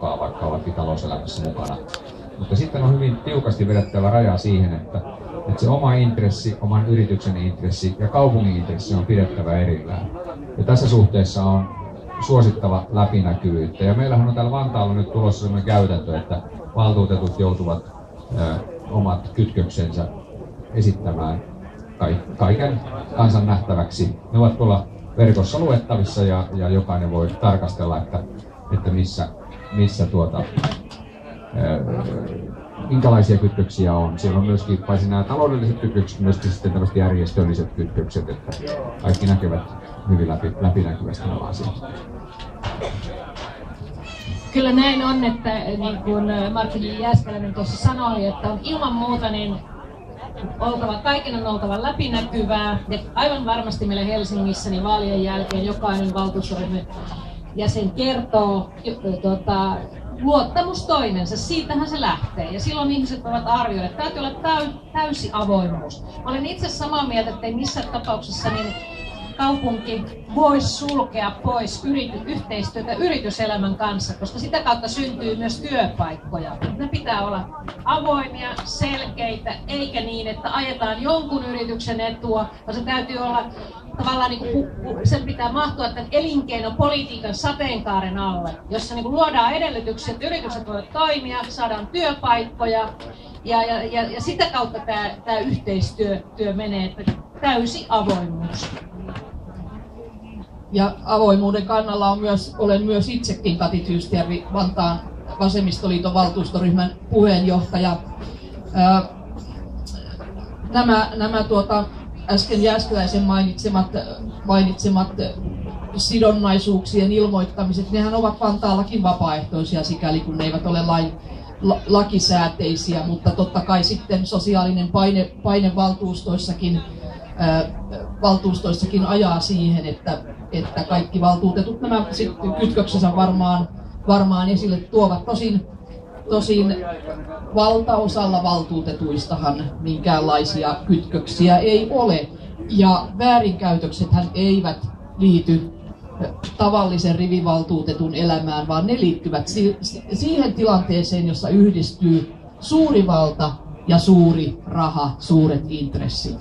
mukaan, vaikka ovatkin talouselämässä mukana. Mutta sitten on hyvin tiukasti vedettävä raja siihen, että se oma intressi, oman yrityksen intressi ja kaupungin intressi on pidettävä erillään. Ja tässä suhteessa on suosittava läpinäkyvyyttä. Ja meillähän on täällä Vantaalla nyt tulossa sellainen käytäntö, että valtuutetut joutuvat omat kytköksensä esittämään kaiken kansan nähtäväksi. Ne ovat tuolla verkossa luettavissa ja jokainen voi tarkastella, että missä minkälaisia kytköksiä on. Siellä on myöskin paitsi nämä taloudelliset kytkökset, myöskin sitten tällaiset järjestölliset kytkökset, että kaikki näkevät hyvin läpinäkyvästi nämä asiat. Kyllä näin on, että niin kuin Martin Jääskeläinen tuossa sanoi, että on ilman muuta niin kaiken on oltava läpinäkyvää. Ja aivan varmasti meillä Helsingissä niin vaalien jälkeen jokainen valtuustoryhmän jäsen kertoo luottamus toimensa, siitähän se lähtee. Ja silloin ihmiset voivat arvioida, että täytyy olla täysi avoimuus. Olen itse samaa mieltä, että ei missään tapauksessa niin kaupunki voisi sulkea pois yhteistyötä yrityselämän kanssa, koska sitä kautta syntyy myös työpaikkoja. Ne pitää olla avoimia, selkeitä, eikä niin, että ajetaan jonkun yrityksen etua, vaan se täytyy olla tavallaan, sen pitää mahtua tämän elinkeinopolitiikan sateenkaaren alle, jossa luodaan edellytyksiä, että yritykset voivat toimia, saadaan työpaikkoja ja sitä kautta tämä yhteistyö menee, että täysi avoimuus. Ja avoimuuden kannalla olen myös itsekin Kati Tyystjärvi, Vantaan vasemmistoliiton valtuustoryhmän puheenjohtaja. Nämä äsken Jääskeläisen mainitsemat sidonnaisuuksien ilmoittamiset, nehän ovat Vantaallakin vapaaehtoisia sikäli kun ne eivät ole lakisääteisiä, mutta totta kai sitten sosiaalinen paine valtuustoissakin ajaa siihen, että kaikki valtuutetut nämä kytköksensä varmaan esille tuovat. Tosin valtaosalla valtuutetuistahan minkäänlaisia kytköksiä ei ole. Ja väärinkäytöksethän eivät liity tavallisen rivivaltuutetun elämään, vaan ne liittyvät siihen tilanteeseen, jossa yhdistyy suuri valta ja suuri raha, suuret intressit.